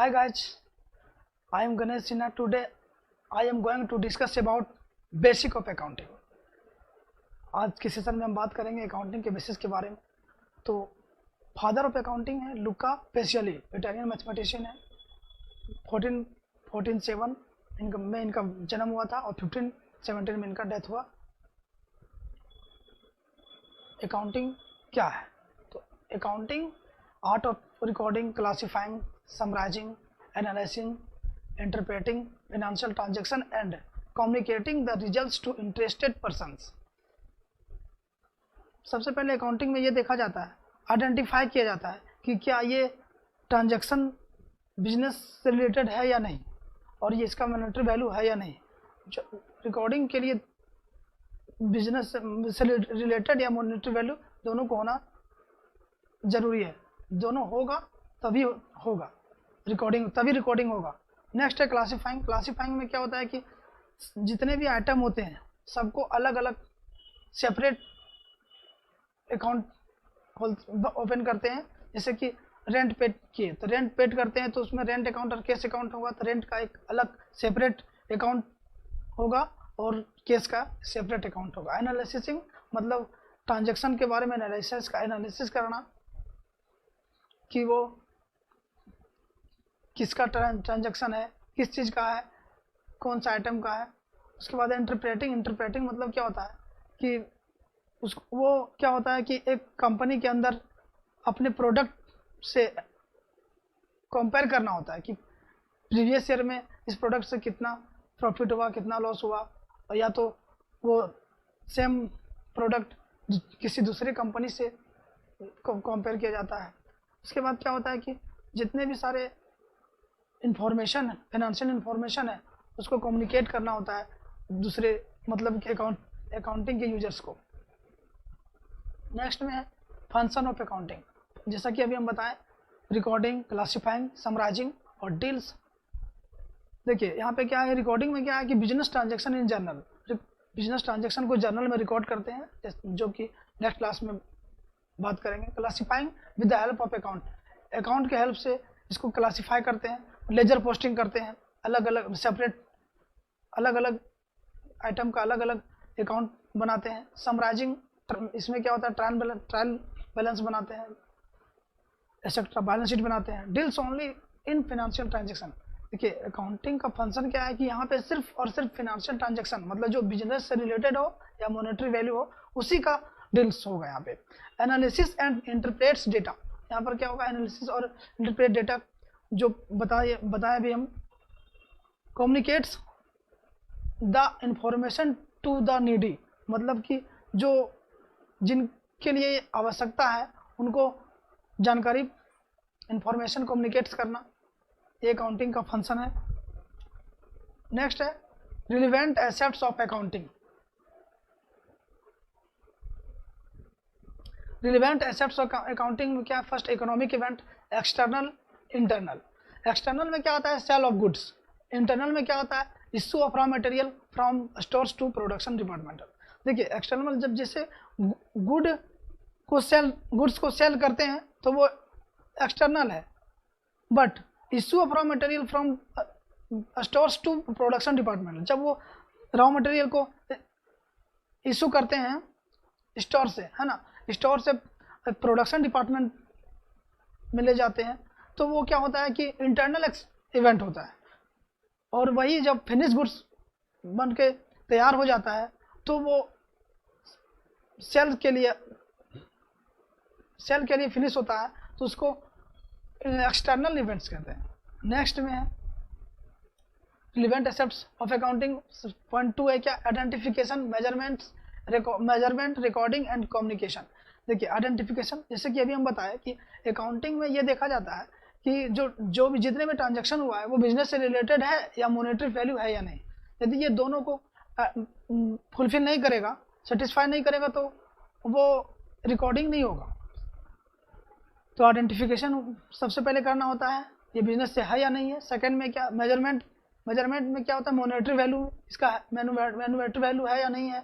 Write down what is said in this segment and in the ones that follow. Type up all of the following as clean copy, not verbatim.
Hi guys, I am Ganesh Sinha. Today I am going to discuss about basic of accounting. आज के session में हम बात करेंगे अकाउंटिंग के बेसिस के बारे में। तो फादर ऑफ अकाउंटिंग है लुका पेसियली, इटालियन मैथमेटिशियन है। 1447 में इनका जन्म हुआ था और 1517 में इनका डेथ हुआ। अकाउंटिंग क्या है? तो accounting art of recording, classifying, summarising, analysing, interpreting financial transaction and communicating the results to interested persons. सबसे पहले अकाउंटिंग में ये देखा जाता है, आइडेंटिफाई किया जाता है कि क्या ये ट्रांजैक्शन बिजनेस से रिलेटेड है या नहीं, और ये इसका मॉनेटरी वैल्यू है या नहीं। जो रिकॉर्डिंग के लिए बिजनेस से रिलेटेड या मॉनेटरी वैल्यू दोनों को होना जरूरी है। दोनों होगा तभी होगा रिकॉर्डिंग, तभी रिकॉर्डिंग होगा। नेक्स्ट है क्लासिफाइंग। क्लासिफाइंग में क्या होता है कि जितने भी आइटम होते हैं सबको अलग अलग सेपरेट अकाउंट ओपन करते हैं। जैसे कि रेंट पेड किए तो रेंट पेड करते हैं तो उसमें रेंट अकाउंट और केस अकाउंट होगा, तो रेंट का एक अलग सेपरेट अकाउंट होगा और केस का सेपरेट अकाउंट होगा। एनालिसिसिंग मतलब ट्रांजैक्शन के बारे में एनालिसिस करना कि वो किसका ट्रांजैक्शन है, किस चीज़ का है, कौन सा आइटम का है। उसके बाद इंटरप्रेटिंग मतलब क्या होता है कि वो क्या होता है कि एक कंपनी के अंदर अपने प्रोडक्ट से कंपेयर करना होता है कि प्रीवियस ईयर में इस प्रोडक्ट से कितना प्रॉफिट हुआ, कितना लॉस हुआ, और या तो वो सेम प्रोडक्ट किसी दूसरे कंपनी से कंपेयर किया जाता है। उसके बाद क्या होता है कि जितने भी सारे इंफॉर्मेशन है, फाइनेंशियल इंफॉर्मेशन है, उसको कम्युनिकेट करना होता है दूसरे मतलब के अकाउंटिंग के यूजर्स को। नेक्स्ट में है फंक्शन ऑफ अकाउंटिंग। जैसा कि अभी हम बताएं, रिकॉर्डिंग, क्लासिफाइंग, समराइजिंग और डील्स। देखिए यहाँ पे क्या है, रिकॉर्डिंग में क्या है कि business transaction in journal, business transaction को जर्नल में रिकॉर्ड करते हैं, जो कि नेक्स्ट क्लास में बात करेंगे। Classifying with the help of account के हेल्प से इसको क्लासिफाई करते हैं, लेजर पोस्टिंग करते हैं, अलग अलग सेपरेट अलग अलग आइटम का अलग अलग अकाउंट बनाते हैं। समराइजिंग इसमें क्या होता है, ट्रायल बैलेंस बनाते हैं, एक्सेट्रा, बैलेंस शीट बनाते हैं। Deals only in financial transaction. देखिए अकाउंटिंग का फंक्शन क्या है कि यहाँ पे सिर्फ और सिर्फ फाइनेंशियल ट्रांजैक्शन मतलब जो बिजनेस से रिलेटेड हो या मॉनेटरी वैल्यू हो उसी का डील्स होगा यहाँ पे। एनालिसिस एंड इंटरप्रेट्स डेटा, यहाँ पर क्या होगा, एनालिसिस और इंटरप्रेट डेटा जो बताया भी हम। Communicates the information to the needy, मतलब कि जो जिनके लिए आवश्यकता है उनको जानकारी, इंफॉर्मेशन कम्युनिकेट्स करना, ये अकाउंटिंग का फंक्शन है। नेक्स्ट है relevant assets of accounting. Relevant assets of accounting में क्या है, first economic event, external, internal. External में क्या होता है, सेल ऑफ गुड्स। इंटरनल में क्या होता है, issue of raw material from stores to production departmental. देखिए एक्सटर्नल जब जैसे गुड्स को सेल करते हैं तो वो एक्सटर्नल है, but issue of raw material from stores to production department, जब वो रॉ मटेरियल को इशू करते हैं स्टोर से, है ना, स्टोर से प्रोडक्शन डिपार्टमेंट में ले जाते हैं, तो वो क्या होता है कि इंटरनल इवेंट होता है। और वही जब फिनिश गुड्स बन के तैयार हो जाता है तो वो सेल के लिए फिनिश होता है, तो उसको एक्सटर्नल इवेंट्स कहते हैं। नेक्स्ट में है relevant assets of accounting. Point 2 है क्या, identification, measurement, recording and communication. देखिए आइडेंटिफिकेशन, जैसे कि अभी हम बताएं कि अकाउंटिंग में ये देखा जाता है कि जो भी जितने भी ट्रांजैक्शन हुआ है वो बिजनेस से रिलेटेड है या मॉनेटरी वैल्यू है या नहीं। यदि ये दोनों को फुलफिल नहीं करेगा, सेटिस्फाई नहीं करेगा, तो वो रिकॉर्डिंग नहीं होगा। तो आइडेंटिफिकेशन सबसे पहले करना होता है, ये बिजनेस से है या नहीं है। सेकंड में क्या, मेजरमेंट में क्या होता है, मॉनेटरी वैल्यू, इसका मैन्युफैक्चर वैल्यू है या नहीं है।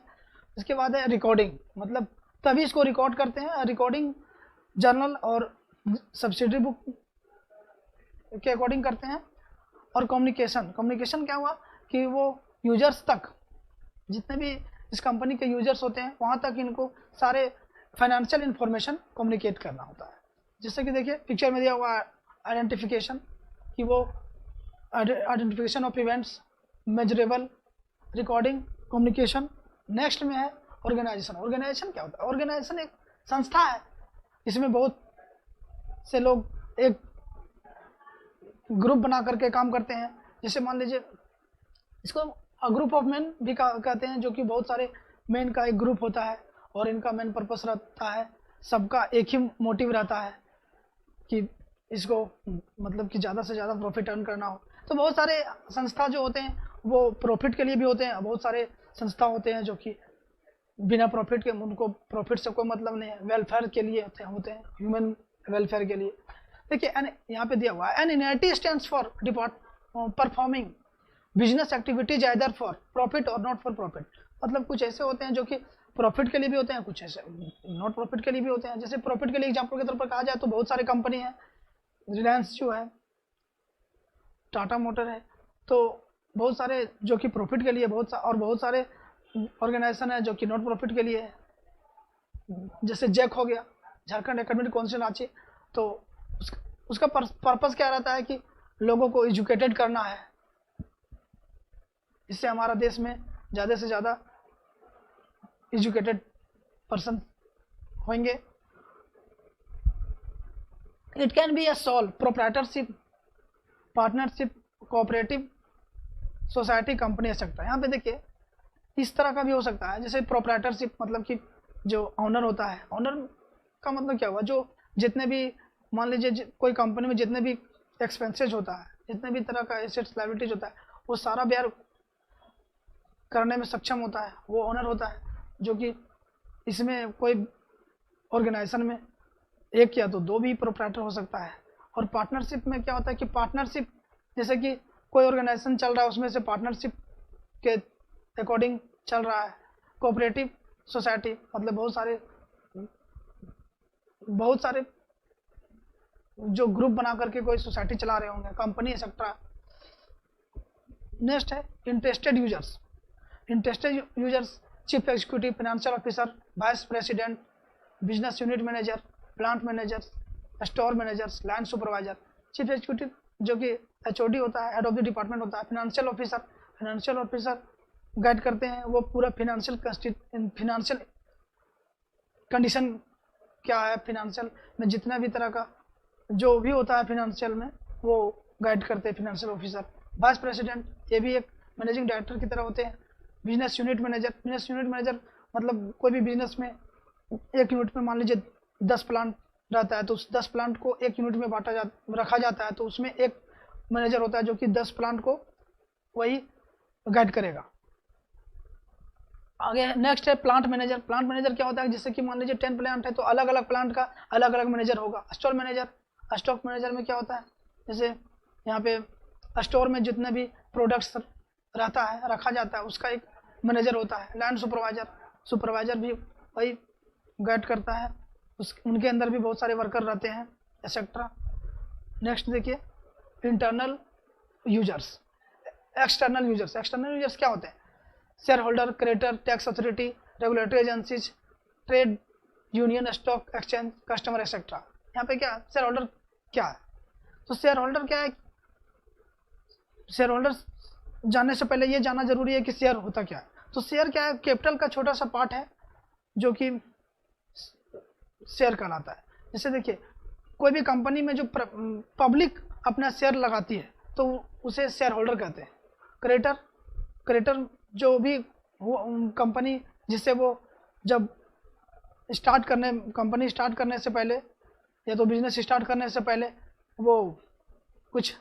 इसके बाद है रिकॉर्डिंग, मतलब तभी इसको रिकॉर्ड करते हैं। रिकॉर्डिंग जर्नल और सब्सिडरी बुक के अकॉर्डिंग करते हैं। और कम्युनिकेशन क्या हुआ कि वो यूजर्स तक, जितने भी इस कंपनी के यूजर्स होते हैं वहाँ तक इनको सारे फाइनेंशियल इंफॉर्मेशन कम्युनिकेट करना होता है। जैसे कि देखिए पिक्चर में दिया हुआ आइडेंटिफिकेशन, कि वो identification of events, measurable, recording, communication. Next में है ऑर्गेनाइजेशन क्या होता है? ऑर्गेनाइजेशन एक संस्था है, इसमें बहुत से लोग एक ग्रुप बना करके काम करते हैं। जैसे मान लीजिए इसको ग्रुप ऑफ मेन भी कहते हैं, जो कि बहुत सारे मेन का एक ग्रुप होता है और इनका मेन पर्पस रहता है, सबका एक ही मोटिव रहता है कि इसको मतलब कि ज़्यादा से ज़्यादा प्रॉफिट अर्न करना हो। तो बहुत सारे संस्था जो होते हैं वो प्रॉफिट के लिए भी होते हैं, बहुत सारे संस्था होते हैं जो कि बिना प्रॉफिट के, उनको प्रॉफिट से कोई मतलब नहीं है, वेलफेयर के लिए होते हैं, ह्यूमन वेलफेयर के लिए। देखिए यहाँ पे दिया हुआ है an entity stands for performing business activities either for profit और नॉट फॉर प्रॉफिट। मतलब कुछ ऐसे होते हैं जो कि प्रॉफिट के लिए भी होते हैं, कुछ ऐसे नॉट प्रॉफिट के लिए भी होते हैं। जैसे प्रॉफिट के लिए एग्जांपल के तौर पर कहा जाए तो बहुत सारे कंपनी हैं, रिलायंस जो है, टाटा मोटर है, तो बहुत सारे जो कि प्रॉफिट के लिए और बहुत सारे ऑर्गेनाइजेशन है जो कि नॉट प्रॉफिट के लिए है। जैसे जैक हो गया, झारखंड एकेडमिक काउंसिल रांची, तो उसका पर्पस क्या रहता है कि लोगों को एजुकेटेड करना है, इससे हमारा देश में ज़्यादा से ज़्यादा एजुकेटेड पर्सन होंगे। It can be a sole proprietorship, partnership, cooperative, society, company etcetera. यहाँ पे देखिए इस तरह का भी हो सकता है। जैसे प्रोप्राइटरशिप मतलब कि जो ऑनर होता है, ऑनर का मतलब क्या हुआ, जो जितने भी मान लीजिए कोई कंपनी में जितने भी एक्सपेंसेज होता है, जितने भी तरह का एसेट्स लायबिलिटीज होता है, वो सारा बेयर करने में सक्षम होता है, वो ओनर होता है। जो कि इसमें कोई ऑर्गेनाइजेशन में एक या तो दो भी प्रोप्राइटर हो सकता है। और पार्टनरशिप में क्या होता है कि पार्टनरशिप, जैसे कि कोई ऑर्गेनाइजेशन चल रहा है उसमें से पार्टनरशिप के अकॉर्डिंग चल रहा है। कोऑपरेटिव सोसाइटी मतलब बहुत सारे जो ग्रुप बना करके कोई सोसाइटी चला रहे होंगे, कंपनी एक्सेट्रा। नेक्स्ट है interested users. Interested users chief executive, financial officer, vice president, business unit manager, plant manager, store managers, land supervisor. Chief executive जो कि एचओडी होता है, हेड ऑफ द डिपार्टमेंट होता है। फाइनेंशियल ऑफिसर गाइड करते हैं, वो पूरा फिनेंशियल कंडीशन क्या है, फिनेंशियल में जितना भी तरह का जो भी होता है फिनेंशियल में, वो गाइड करते हैं फाइनेंशियल ऑफिसर। वाइस प्रेसिडेंट ये भी एक मैनेजिंग डायरेक्टर की तरह होते हैं। बिजनेस यूनिट मैनेजर मतलब कोई भी बिजनेस में एक यूनिट में मान लीजिए 10 प्लांट रहता है, तो उस 10 प्लांट को एक यूनिट में रखा जाता है, तो उसमें एक मैनेजर होता है जो कि 10 प्लांट को वही गाइड करेगा। आगे नेक्स्ट है प्लांट मैनेजर। प्लांट मैनेजर क्या होता है, जैसे कि मान लीजिए 10 प्लांट है तो अलग अलग प्लांट का अलग अलग मैनेजर होगा। स्टॉक मैनेजर में क्या होता है, जैसे यहाँ पे स्टोर में जितने भी प्रोडक्ट्स रहता है, रखा जाता है, उसका एक मैनेजर होता है। लैंड सुपरवाइजर भी वही गाइड करता है, उनके अंदर भी बहुत सारे वर्कर रहते हैं एक्सेट्रा। नेक्स्ट देखिए इंटरनल यूजर्स, एक्सटर्नल यूजर्स क्या होते हैं, share holder, creditor, tax authority, regulatory agencies, trade union, stock exchange, customer etcetera. यहाँ पे क्या शेयर होल्डर क्या है, तो शेयर होल्डर क्या है, शेयर होल्डर जानने से पहले ये जानना जरूरी है कि शेयर होता क्या है। तो शेयर क्या है, कैपिटल का छोटा सा पार्ट है जो कि शेयर कहलाता है। जैसे देखिए कोई भी कंपनी में जो पब्लिक अपना शेयर लगाती है तो उसे शेयर होल्डर कहते हैं। क्रेडिटर जो भी कंपनी जिससे वो जब कंपनी स्टार्ट करने से पहले या तो बिजनेस स्टार्ट करने से पहले वो कुछ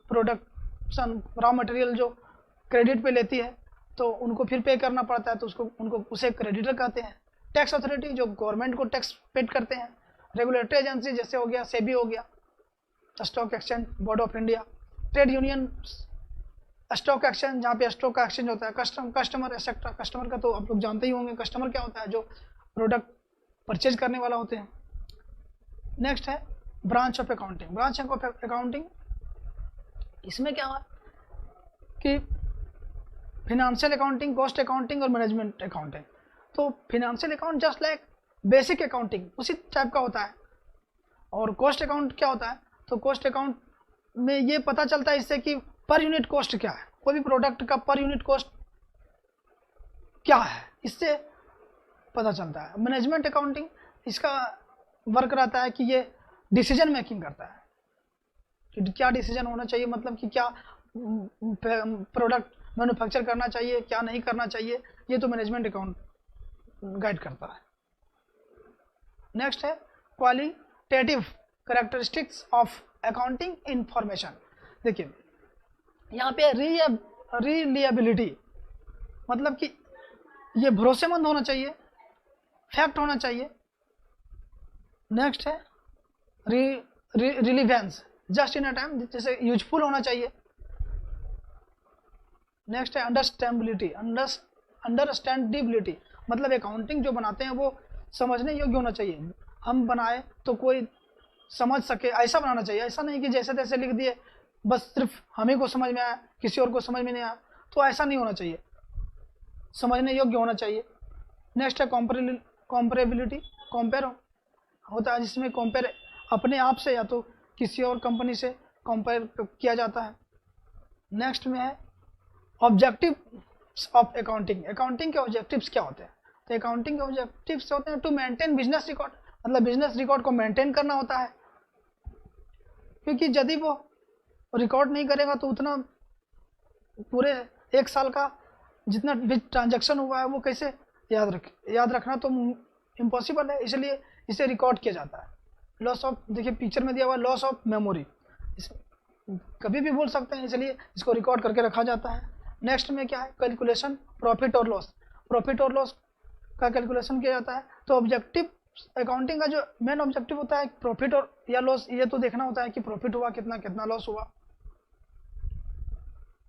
प्रोडक्शन रॉ मटेरियल जो क्रेडिट पे लेती है तो उनको फिर पे करना पड़ता है, तो उसे क्रेडिटर कहते हैं। टैक्स अथॉरिटी जो गवर्नमेंट को टैक्स पेड करते हैं। रेगुलेटरी एजेंसी जैसे हो गया सेबी हो गया, stock exchange board of India. Trade union, stock exchange जहाँ पे स्टॉक का एक्सचेंज होता है। कस्टमर एक्सेट्रा, कस्टमर का तो आप लोग जानते ही होंगे, कस्टमर क्या होता है, जो प्रोडक्ट परचेज करने वाला होते हैं। नेक्स्ट है branch of accounting. Branch of accounting इसमें क्या हुआ कि फिनेंशियल अकाउंटिंग, कॉस्ट अकाउंटिंग और मैनेजमेंट अकाउंटिंग। तो financial account just like basic accounting उसी टाइप का होता है। और कॉस्ट अकाउंट क्या होता है, तो कॉस्ट अकाउंट में ये पता चलता है इससे कि पर यूनिट कॉस्ट क्या है, कोई भी प्रोडक्ट का पर यूनिट कॉस्ट क्या है, इससे पता चलता है। मैनेजमेंट अकाउंटिंग इसका वर्क रहता है कि ये डिसीजन मेकिंग करता है कि क्या डिसीजन होना चाहिए, मतलब कि क्या प्रोडक्ट मैन्युफैक्चर करना चाहिए, क्या नहीं करना चाहिए, ये तो मैनेजमेंट अकाउंट गाइड करता है। नेक्स्ट है qualitative characteristics of accounting information. देखिए यहाँ पे रिलिएबिलिटी, मतलब कि ये भरोसेमंद होना चाहिए, फैक्ट होना चाहिए। नेक्स्ट है relevance, just in a time, जैसे यूजफुल होना चाहिए। नेक्स्ट है अंडरस्टैंडेबिलिटी, मतलब अकाउंटिंग जो बनाते हैं वो समझने योग्य होना चाहिए। हम बनाए तो कोई समझ सके ऐसा बनाना चाहिए, ऐसा नहीं कि जैसे तैसे लिख दिए बस सिर्फ हमें को समझ में आया किसी और को समझ में नहीं आया, तो ऐसा नहीं होना चाहिए, समझने योग्य होना चाहिए। नेक्स्ट है कॉम्परेबिलिटी, कंपेयर होता है जिसमें कंपेयर अपने आप से या तो किसी और कंपनी से कंपेयर किया जाता है। नेक्स्ट में है ऑब्जेक्टिव्स ऑफ अकाउंटिंग, अकाउंटिंग के ऑब्जेक्टिव्स क्या होते हैं, तो अकाउंटिंग के ऑब्जेक्टिव्स होते हैं टू मेंटेन बिजनेस रिकॉर्ड, मतलब बिजनेस रिकॉर्ड को मेंटेन करना होता है, क्योंकि यदि वो रिकॉर्ड नहीं करेगा तो उतना पूरे एक साल का जितना भी ट्रांजैक्शन हुआ है वो कैसे याद रखना तो इम्पॉसिबल है, इसलिए इसे रिकॉर्ड किया जाता है। लॉस ऑफ, देखिए पिक्चर में दिया हुआ लॉस ऑफ मेमोरी, कभी भी भूल सकते हैं, इसलिए इसको रिकॉर्ड करके रखा जाता है। नेक्स्ट में क्या है कैलकुलेशन प्रॉफिट और लॉस, प्रॉफिट और लॉस का कैलकुलेशन किया जाता है। तो ऑब्जेक्टिव अकाउंटिंग का जो मेन ऑब्जेक्टिव होता है प्रॉफिट और या लॉस, ये तो देखना होता है कि प्रॉफिट हुआ कितना, कितना लॉस हुआ।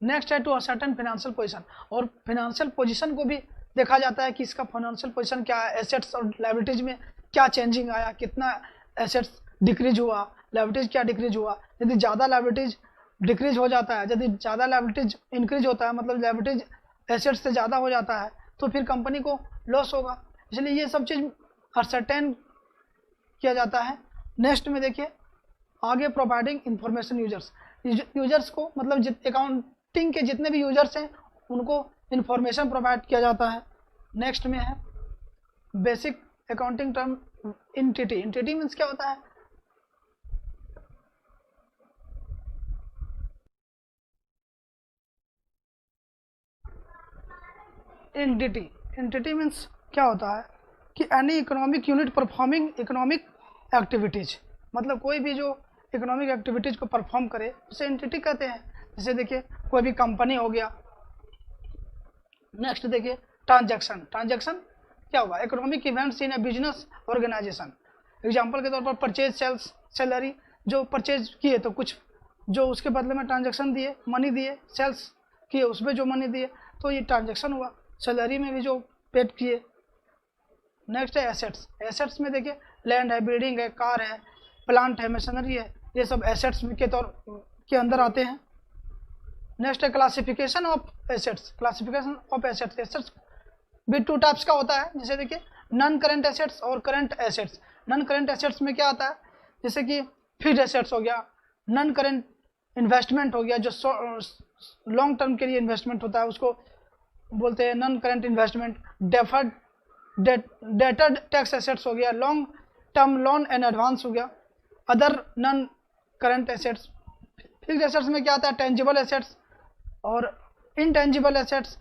नेक्स्ट है टू सर्टेन फाइनेंशियल पोजीशन, और फाइनेंशियल पोजीशन को भी देखा जाता है कि इसका फाइनेंशियल पोजीशन क्या है, एसेट्स और लायबिलिटीज में क्या चेंजिंग आया, कितना एसेट्स डिक्रीज हुआ, लायबिलिटीज क्या डिक्रीज हुआ। यदि ज़्यादा लायबिलिटीज डिक्रीज हो जाता है, यदि ज़्यादा लायबिलिटीज इंक्रीज होता है, मतलब लायबिलिटीज एसेट्स से ज़्यादा हो जाता है, तो फिर कंपनी को लॉस होगा, इसलिए ये सब चीज़ सर्टेन किया जाता है। नेक्स्ट में देखिए आगे प्रोवाइडिंग इंफॉर्मेशन यूजर्स को, मतलब अकाउंटिंग के जितने भी यूजर्स हैं उनको इंफॉर्मेशन प्रोवाइड किया जाता है। नेक्स्ट में है basic accounting term entity, entity means क्या होता है, एंटिटी, एंटिटी मीन्स क्या होता है कि any economic unit performing economic activities, मतलब कोई भी जो इकोनॉमिक एक्टिविटीज को परफॉर्म करे उसे एंटिटी कहते हैं। जैसे देखिए कोई भी कंपनी हो गया। नेक्स्ट देखिए ट्रांजैक्शन, ट्रांजैक्शन क्या हुआ, economic events in a business organisation. Example के तौर पर परचेज, सेल्स, सैलरी, जो परचेज किए तो कुछ जो उसके बदले में ट्रांजैक्शन दिए, मनी दिए, सेल्स किए उसमें जो मनी दिए, तो ये ट्रांजैक्शन हुआ। सैलरी में भी जो पेड किए। नेक्स्ट है एसेट्स, एसेट्स में देखिए लैंड है, बिल्डिंग है, कार है, प्लांट है, मशीनरी है, ये सब एसेट्स के तौर के अंदर आते हैं। नेक्स्ट है classification of assets, classification of assets, assets भी टू टाइप्स का होता है। जैसे देखिए नॉन करंट एसेट्स और current assets. Non current assets में क्या आता है, जैसे कि फिक्स्ड एसेट्स हो गया, नॉन करंट इन्वेस्टमेंट हो गया, जो लॉन्ग टर्म के लिए इन्वेस्टमेंट होता है उसको बोलते हैं non current investment. Deferred deterred tax assets हो गया, long term loan and advance हो गया। Other non current assets. Fixed assets में क्या आता है, टेंजिबल एसेट्स और इनटेंजिबल एसेट्स।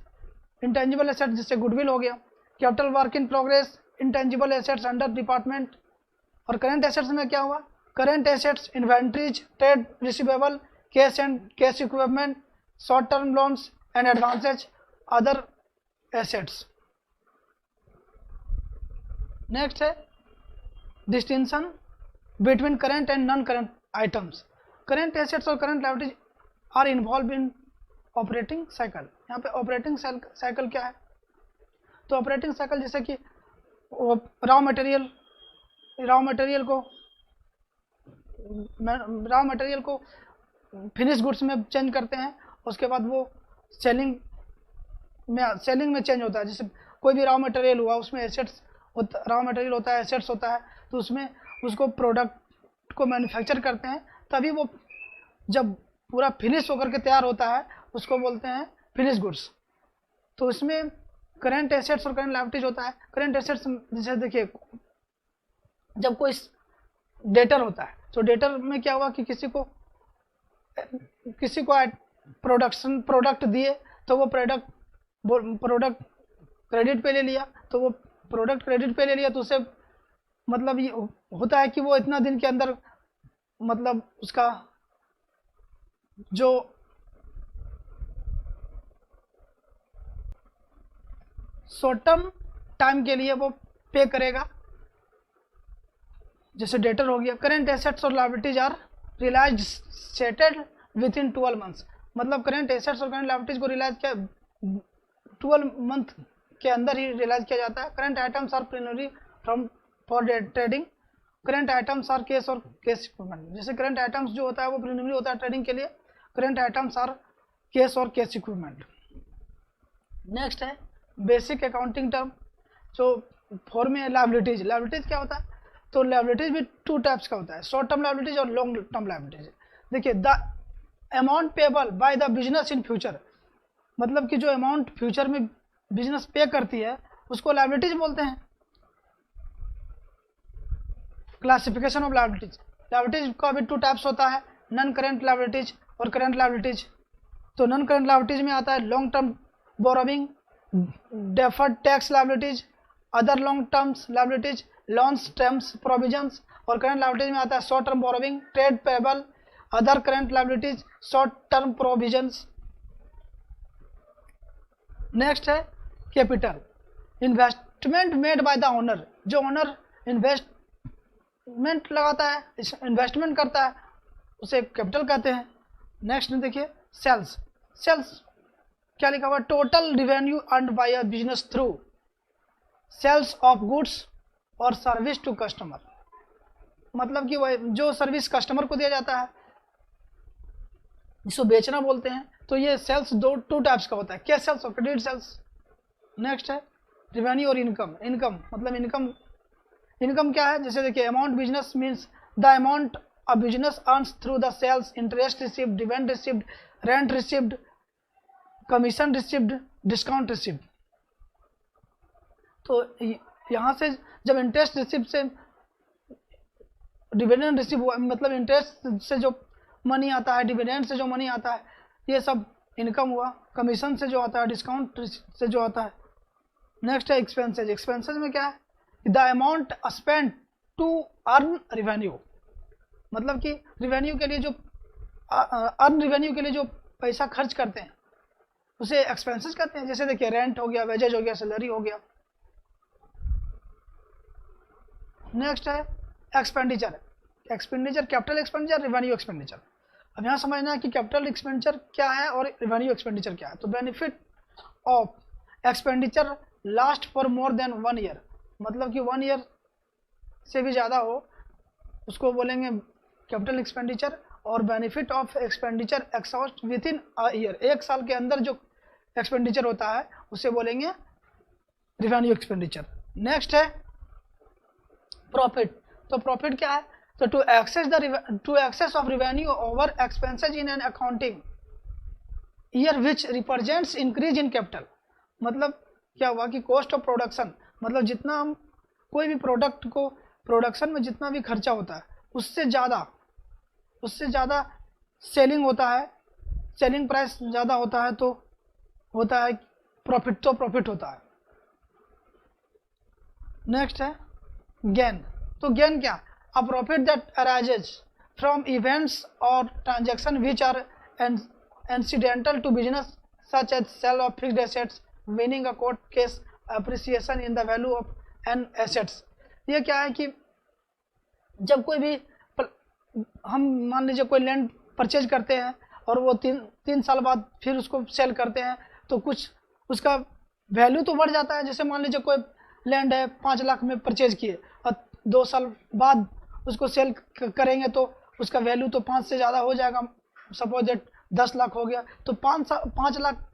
इंटेंजिबल एसेट्स जैसे गुडविल हो गया, capital work in progress, intangible assets under department. और करंट एसेट्स में क्या हुआ, current assets inventories, trade receivable, cash and cash equipment, short term loans and advances, other assets. Next है distinction between current and non current items. Current assets और current liabilities are involve in operating cycle. यहाँ पे operating cycle क्या है, तो operating cycle जैसे कि raw material को फिनिश गुड्स में चेंज करते हैं, उसके बाद वो सेलिंग में चेंज होता है। जैसे कोई भी रॉ मटेरियल हुआ, उसमें एसेट्स रॉ मटेरियल होता है, एसेट्स होता है, तो उसमें उसको प्रोडक्ट को मैन्युफैक्चर करते हैं, तभी वो जब पूरा फिनिश होकर के तैयार होता है उसको बोलते हैं फिनिश गुड्स। तो इसमें करंट एसेट्स और करंट लायबिलिटीज होता है। करंट एसेट्स जैसे देखिए, जब कोई डेटर होता है तो डेटर में क्या हुआ कि किसी को प्रोडक्ट दिए, तो वो प्रोडक्ट क्रेडिट पे ले लिया, तो वो प्रोडक्ट क्रेडिट पे ले लिया, तो उसे मतलब ये होता है कि वो इतना दिन के अंदर मतलब उसका जो शॉर्ट टर्म टाइम के लिए वो पे करेगा, जैसे डेटर हो गया। करंट एसेट्स और liabilities are realised settled within 12 months, मतलब करंट एसेट्स और करंट लायबिलिटीज को रियलाइज किया 12 मंथ के अंदर ही रियलाइज किया जाता है। Current items are preliminary from for trading, current items are cash और कैश इक्विपमेंट। जैसे करंट आइटम्स जो होता है वो प्रिलिमिनरी होता है ट्रेडिंग के लिए, करंट आइटम्स आर कैश और कैश इक्विपमेंट। नेक्स्ट है बेसिक अकाउंटिंग टर्म, जो फॉर्म में लायबिलिटीज। लायबिलिटीज क्या होता है? तो लायबिलिटीज भी 2 टाइप्स का होता है, शॉर्ट टर्म लायबिलिटीज और लॉन्ग टर्म लायबिलिटीज। देखिए, the amount payable by the business in future, मतलब कि जो अमाउंट फ्यूचर में बिजनेस पे करती है उसको लायबिलिटीज बोलते हैं। क्लासिफिकेशन ऑफ लायबिलिटीज, लायबिलिटीज का भी 2 टाइप्स होता है, नॉन करेंट लायबिलिटीज और करेंट लायबिलिटीज। तो नॉन करेंट लायबिलिटीज में आता है long term borrowing, deferred tax liabilities, other long terms liabilities, loans terms provisions. और करेंट लायबिलिटीज में आता है short term borrowing, trade payable, other current liabilities, short term provisions. Next है capital, investment made by the owner, जो owner investment लगाता है, investment करता है, उसे कैपिटल कहते हैं। नेक्स्ट देखिए सेल्स, सेल्स क्या लिखा हुआ? Total revenue earned by a business through sales of goods और सर्विस टू कस्टमर, मतलब कि वह जो सर्विस कस्टमर को दिया जाता है जिसको बेचना बोलते हैं। तो ये सेल्स 2 टाइप्स का होता है, कैश सेल्स और क्रेडिट सेल्स। नेक्स्ट है रिवेन्यू और इनकम, इनकम मतलब इनकम क्या है? जैसे देखिए, amount business means the amount a business earns through the sales, interest received, dividend received, rent received, commission received, discount received. तो यहाँ से जब इंटरेस्ट रिसीव से डिविडेंड रिसीव हुआ, मतलब इंटरेस्ट से जो मनी आता है, डिविडेंड से जो मनी आता है, ये सब इनकम हुआ। कमीशन से जो आता है, डिस्काउंट से जो आता है। नेक्स्ट है एक्सपेंसेज, एक्सपेंसेज में क्या है? The amount spend to earn revenue, मतलब कि रिवेन्यू के लिए जो अर्न रिवेन्यू के लिए जो पैसा खर्च करते हैं उसे एक्सपेंसेस कहते हैं। जैसे देखिए, रेंट हो गया, वेजेज हो गया, सैलरी हो गया। नेक्स्ट है expenditure, expenditure capital expenditure, revenue expenditure. अब यहाँ समझना है कि कैपिटल एक्सपेंडिचर क्या है और रिवेन्यू एक्सपेंडिचर क्या है। तो benefit of expenditure last for more than 1 year, मतलब कि 1 ईयर से भी ज़्यादा हो उसको बोलेंगे कैपिटल एक्सपेंडिचर। और benefit of expenditure exhaust with in a year, 1 साल के अंदर जो एक्सपेंडिचर होता है उसे बोलेंगे रिवेन्यू एक्सपेंडिचर। नेक्स्ट है प्रॉफिट, तो प्रॉफिट क्या है? तो to excess of revenue over expenses in an accounting year which represents increase in capital, मतलब क्या हुआ कि कॉस्ट ऑफ प्रोडक्शन, मतलब जितना हम कोई भी प्रोडक्ट को प्रोडक्शन में जितना भी खर्चा होता है उससे ज़्यादा सेलिंग होता है, सेलिंग प्राइस ज़्यादा होता है तो होता है प्रॉफिट, तो प्रॉफिट होता है। नेक्स्ट है गेन, तो गेन क्या? A profit that arises from events और transaction which are incidental to business such as sale of fixed assets, winning a court case, appreciation in the value of an assets। ये क्या है कि जब कोई भी हम मान लीजिए कोई लैंड परचेज करते हैं और वो तीन साल बाद फिर उसको सेल करते हैं तो कुछ उसका वैल्यू तो बढ़ जाता है। जैसे मान लीजिए कोई लैंड है 5 लाख में परचेज किए और 2 साल बाद उसको सेल करेंगे तो उसका वैल्यू तो 5 से ज़्यादा हो जाएगा, सपोज दैट 10 लाख हो गया तो 5 लाख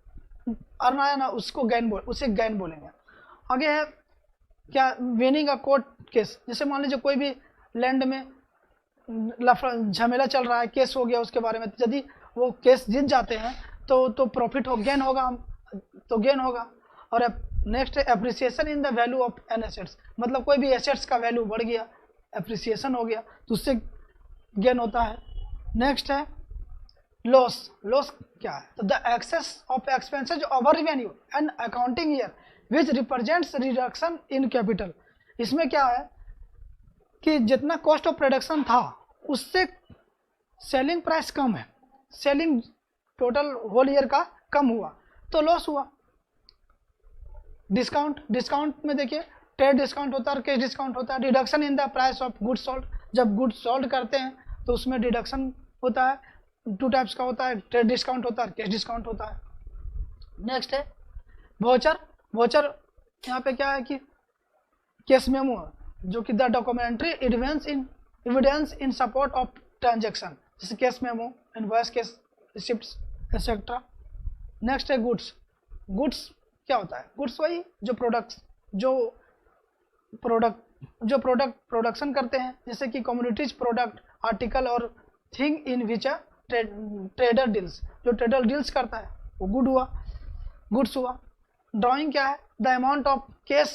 अर्न आया ना, उसको उसे गेन बोलेंगे। आगे है क्या, विनिंग अ कोर्ट केस। जैसे मान लीजिए कोई भी लैंड में झमेला चल रहा है, केस हो गया उसके बारे में, यदि वो केस जीत जाते हैं तो प्रॉफिट हो, गेन होगा, तो गेन होगा। और नेक्स्ट है appreciation in the value of an assets, मतलब कोई भी एसेट्स का वैल्यू बढ़ गया, एप्रिसिएशन हो गया तो उससे गेन होता है। नेक्स्ट है लॉस। लॉस क्या है, तो the excess of expenses over revenue and accounting year which represents reduction in capital. इसमें क्या है कि जितना कॉस्ट ऑफ प्रोडक्शन था उससे सेलिंग प्राइस कम है, सेलिंग टोटल होल ईयर का कम हुआ तो लॉस हुआ। डिस्काउंट, डिस्काउंट में देखिए ट्रेड डिस्काउंट होता है और कैश डिस्काउंट होता है। Deduction in the price of goods sold, जब गुड्स सोल्ड करते हैं तो उसमें डिडक्शन होता है, 2 टाइप्स का होता है, ट्रेड डिस्काउंट होता है, कैश डिस्काउंट होता है। नेक्स्ट है वोचर। वोचर यहाँ पे क्या है कि केस मेमो, जो कि the documentary evidence in support of transaction, जैसे cash memo, invoice, cash receipts etcetera. Next है गुड्स। गुड्स क्या होता है, गुड्स वही जो प्रोडक्शन करते हैं, जैसे कि कम्युनिटीज प्रोडक्ट, आर्टिकल और thing in which trader deals, जो ट्रेडर डील्स करता है वो गुड्स हुआ। ड्राइंग क्या है, द अमाउंट ऑफ कैश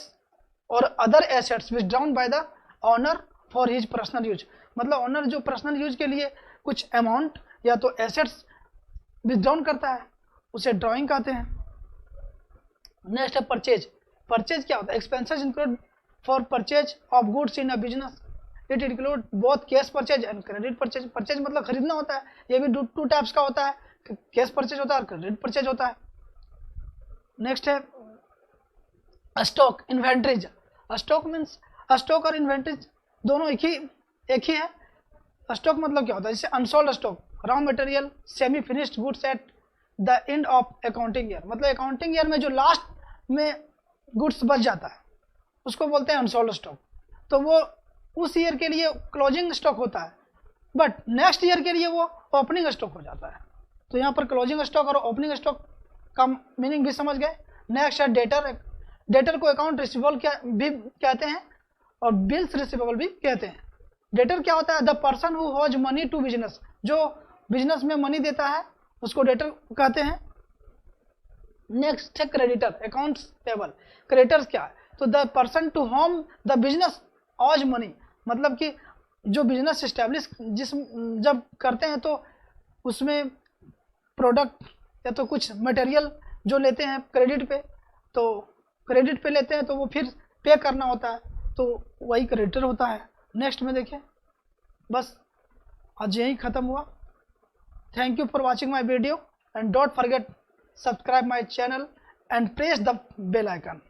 और other assets withdrawn by the owner for his personal use, मतलब ऑनर जो पर्सनल यूज के लिए कुछ अमाउंट या तो एसेट्स विथड्रॉन करता है उसे ड्राइंग कहते हैं। नेक्स्ट है परचेज। परचेज क्या होता है, expenses include for purchase of goods in a business, it include both cash purchase and credit purchase. Purchase मतलब खरीदना होता है, ये भी 2 टाइप्स का होता है, कैश परचेज होता है और क्रेडिट परचेज होता है। नेक्स्ट है stock, inventories. Stock means, stock और इन्वेंट्रीज दोनों एक ही है। स्टॉक मतलब क्या होता है, जैसे unsold stock, raw material, semi finished goods at the end of accounting year, मतलब अकाउंटिंग ईयर में जो लास्ट में गुड्स बच जाता है उसको बोलते हैं अनसोल्ड स्टॉक। तो वो उस ईयर के लिए क्लोजिंग स्टॉक होता है, बट नेक्स्ट ईयर के लिए वो ओपनिंग स्टॉक हो जाता है। तो यहाँ पर क्लोजिंग स्टॉक और ओपनिंग स्टॉक का मीनिंग भी समझ गए। नेक्स्ट है डेटर। डेटर को अकाउंट रिसीवेबल भी कहते हैं और बिल्स रिसीवेबल भी कहते हैं। डेटर क्या होता है, the person who owes money to business, जो बिजनेस में मनी देता है उसको डेटर कहते हैं। नेक्स्ट है क्रेडिटर, अकाउंट्स पेबल। क्रेडिटर्स क्या है, तो the person to whom the business owes money, मतलब कि जो बिजनेस एस्टेब्लिश जब करते हैं तो उसमें प्रोडक्ट या तो कुछ मटेरियल जो लेते हैं क्रेडिट पे, तो क्रेडिट पे लेते हैं तो वो फिर पे करना होता है, तो वही क्रेडिटर होता है। नेक्स्ट में देखिए, बस आज यही ख़त्म हुआ। Thank you for watching my video and don't forget subscribe my channel and press the bell icon.